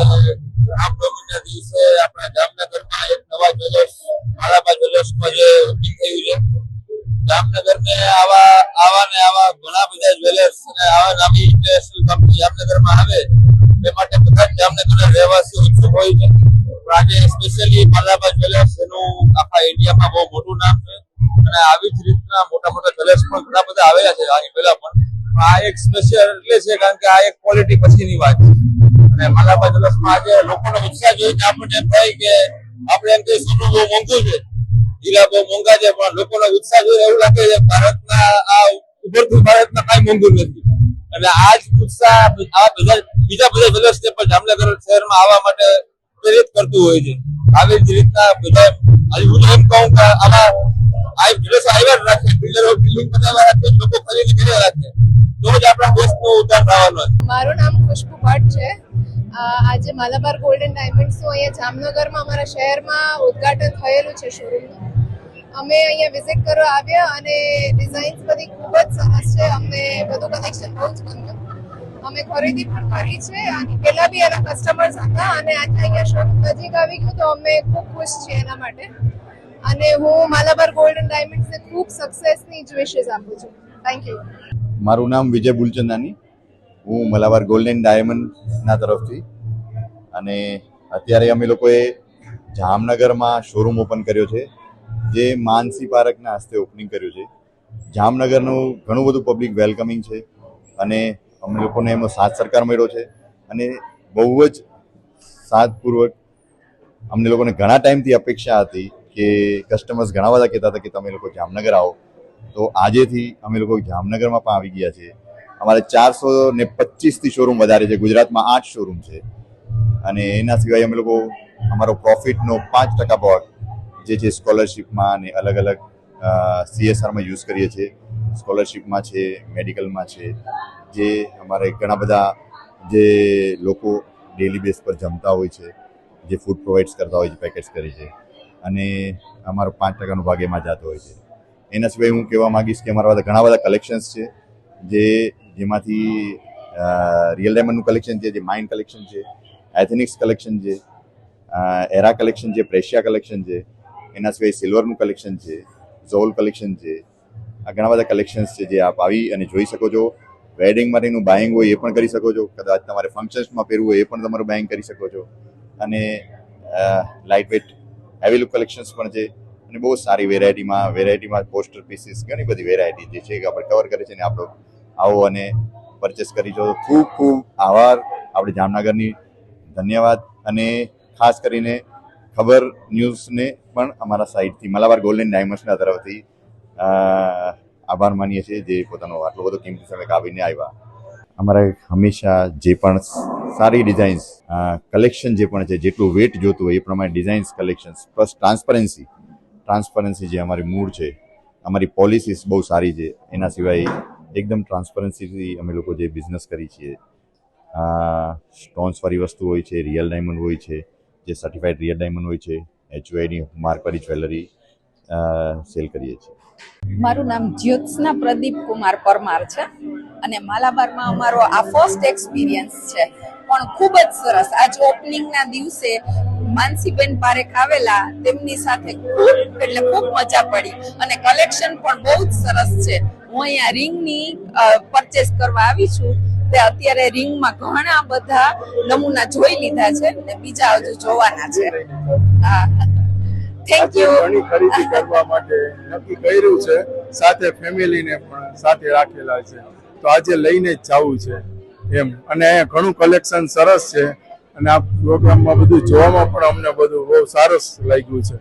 રામનવમીના દિવસે આપણા જામનગરમાં એક નવા જ્વેલર્સ માલાબા જ્વેલર્સમાં જે ઓપનિંગ થયું છે. જામનગરને આવા ઘણા બધા જ્વેલર્સ અને આવા નામી ઇન્ટરનેશનલ કંપની જામનગરમાં આવે એ માટે બધા જ જામનગરના રહેવાસીઓ ઉત્સુક હોય છે. આજે સ્પેશિયલી માલાબા જ્વેલર્સ એનું આખા ઇન્ડિયામાં બહુ મોટું નામ છે અને આવી જ રીતના મોટા મોટા જ્વેલર્સ પણ ઘણા બધા આવેલા છે આની પહેલા પણ. આ એક સ્પેશિયલ એટલે છે કારણ કે આ એક ક્વોલિટી પછીની વાત છે અને માલાબા જ્વેલર્સમાં આજે લોકોનો ઉત્સાહ જોઈને આપણને એમ થાય કે આપણે એમ કહીએ સોનું બહુ મોંઘું છે, હીરા બહુ મોંઘા છે, પણ લોકોનો ઉત્સાહ જોઈને એવું લાગે છે ભારતના આ ઉભરતું ભારતમાં કાંઈ મોંઘું નથી. અને આ જ ઉત્સાહ આ બીજા બધા જ્વેલર્સને પણ જામનગર શહેરમાં આવવા માટે પ્રેરિત કરતું હોય છે. આવી જ રીતના બધા હું એમ કહું કે આવા આ જ્વેલર્સ આવ્યા જ રાખે, બિલ્ડરો બિલ્ડિંગ બનાવવા રાખે, લોકો ખરીદી કર્યા રાખે તો જ આપણા દેશનો ઉદ્ધાર થવાનો છે. મારું નામ ખુશ્બુ ભટ્ટ છે. આજે માલાબાર ગોલ્ડન ડાયમંડ્સનું અહીંયા જામનગરમાં અમારા શહેરમાં ઉદ્ઘાટન થયેલું છે શોરૂમનું. અમે અહીંયા વિઝિટ કરવા આવ્યા અને ડિઝાઇન્સ બધી ખૂબ જ સરસ છે. અમને બધું કલેક્શન બહુ જ ગમ્યું. અમે ખરીદી પણ કરી છે અને પહેલા બી એના કસ્ટમર્સ હતા અને આજે અહીંયા શોરૂમ નજીક આવી ગયું તો અમે ખૂબ ખુશ છીએ એના માટે. અને હું માલાબાર ગોલ્ડન ડાયમંડ્સને ખૂબ સક્સેસની જ વિશેસ આપું છું. Thank you. મારું નામ વિજય બુલચંદાની, હું મલાબાર ગોલ્ડન ડાયમંડના તરફથી. અને અત્યારે અમે લોકોએ જામનગરમાં શોરૂમ ઓપન કર્યો છે જે માનસી પાર્કના હસ્તે ઓપનિંગ કર્યું છે. જામનગરનું ઘણું બધું પબ્લિક વેલકમિંગ છે અને અમને લોકોને એમનો સાથ સરકાર મળ્યો છે અને બહુ જ સાથપૂર્વક અમને લોકોને ઘણા ટાઈમથી અપેક્ષા હતી કે કસ્ટમર્સ ઘણા બધા કહેતા હતા કે તમે લોકો જામનગર આવો, તો આજેથી અમે લોકો જામનગરમાં પણ આવી ગયા છે. અમારે 425થી શોરૂમ વધારે છે, ગુજરાતમાં 8 શોરૂમ છે અને એના સિવાય અમે લોકો અમારો પ્રોફિટનો 5% ભાગ જે છે સ્કોલરશિપમાં અને અલગ અલગ CSRમાં યુઝ કરીએ છીએ. સ્કોલરશિપમાં છે, મેડિકલમાં છે, જે અમારે ઘણા બધા જે લોકો ડેલી બેઝ પર જમતા હોય છે, જે ફૂડ પ્રોવાઈડ્સ કરતા હોય છે, પેકેટ્સ કરી છે અને અમારો 5%નો ભાગ એમાં જતો હોય છે. એના સિવાય હું કહેવા માગીશ કે અમારા ઘણા બધા કલેક્શન્સ છે જેમાંથી રિયલ ડાયમંડનું કલેક્શન છે, જે માઇન્ડ કલેક્શન છે, એથેનિક્સ કલેક્શન છે, એરા કલેક્શન છે, પ્રેશિયા કલેક્શન છે. એના સિવાય સિલ્વરનું કલેક્શન છે, ઝોલ કલેક્શન છે. આ ઘણા બધા કલેક્શન્સ છે જે આપ આવી અને જોઈ શકો છો. વેડિંગ માટેનું બાઇંગ હોય એ પણ કરી શકો છો, કદાચ તમારે ફંક્શન્સમાં પહેરવું હોય એ પણ તમારું બાઇંગ કરી શકો છો. અને light wet heavy look collections પણ છે અને બહુ સારી વેરાયટીમાં પોસ્ટર પીસીસ ઘણી બધી વેરાયટી જે છે કે આપણે કવર કરે છે ને આપણો આવો અને પરચેસ કરી જો. ખૂબ ખૂબ આભાર આપણે જામનગરની, ધન્યવાદ. અને ખાસ કરીને ખબર ન્યૂઝને પણ અમારા સાઇડથી મલાબાર ગોલ્ડન ડાયમંડ્સના તરફથી આભાર માનીએ છીએ જે પોતાનો આટલો બધો કિંમતી સમય કાઢીને આવ્યા. અમારે હંમેશા જે પણ સારી ડિઝાઇન્સ કલેક્શન જે પણ છે, જેટલું વેટ જોતું હોય એ પ્રમાણે ડિઝાઇન્સ કલેક્શન્સ પ્લસ ટ્રાન્સપરન્સી જે અમારી મૂળ છે, અમારી પોલિસીસ બહુ સારી છે. એના સિવાય એકદમ ટ્રાન્સપરન્સીથી અમે લોકો જે બિઝનેસ કરી છીએ. સ્ટોન્સવાળી વસ્તુ હોય છે, રિયલ ડાયમંડ હોય છે, જે સર્ટિફાઈડ રિયલ ડાયમંડ હોય છે, HUID માર્કવાળી જ્વેલરી સેલ કરીએ છીએ. મારું નામ જ્યોત્સના પ્રદીપ કુમાર પરમાર છે અને માલાબારમાં અમારો આ ફર્સ્ટ એક્સપિરિયન્સ છે પણ ખૂબ જ સરસ. આજ ઓપનિંગના દિવસે માનસીબેન પારેખ આવેલા, તેમની સાથે ખૂબ મજા પડી અને કલેક્શન પણ બહુ જ સરસ છે. હું અહીંયા રિંગની પરચેસ કરવા આવી છું. તે અત્યારે રિંગમાં ઘણા બધા નમૂના જોઈ લીધા છે ને બીજા હજુ જોવાના છે. હા, થેન્ક યુ. ઘણી ખરીદી કરવા માટે નક્કી કર્યું છે, સાથે ફેમિલીને પણ સાથે રાખેલા છે, તો આજે લઈને જ જવું છે એમ. અને અહીંયા ઘણું કલેક્શન સરસ છે અને આ પ્રોગ્રામમાં બધું જોવામાં પણ અમને બધું બહુ સરસ લાગ્યું છે.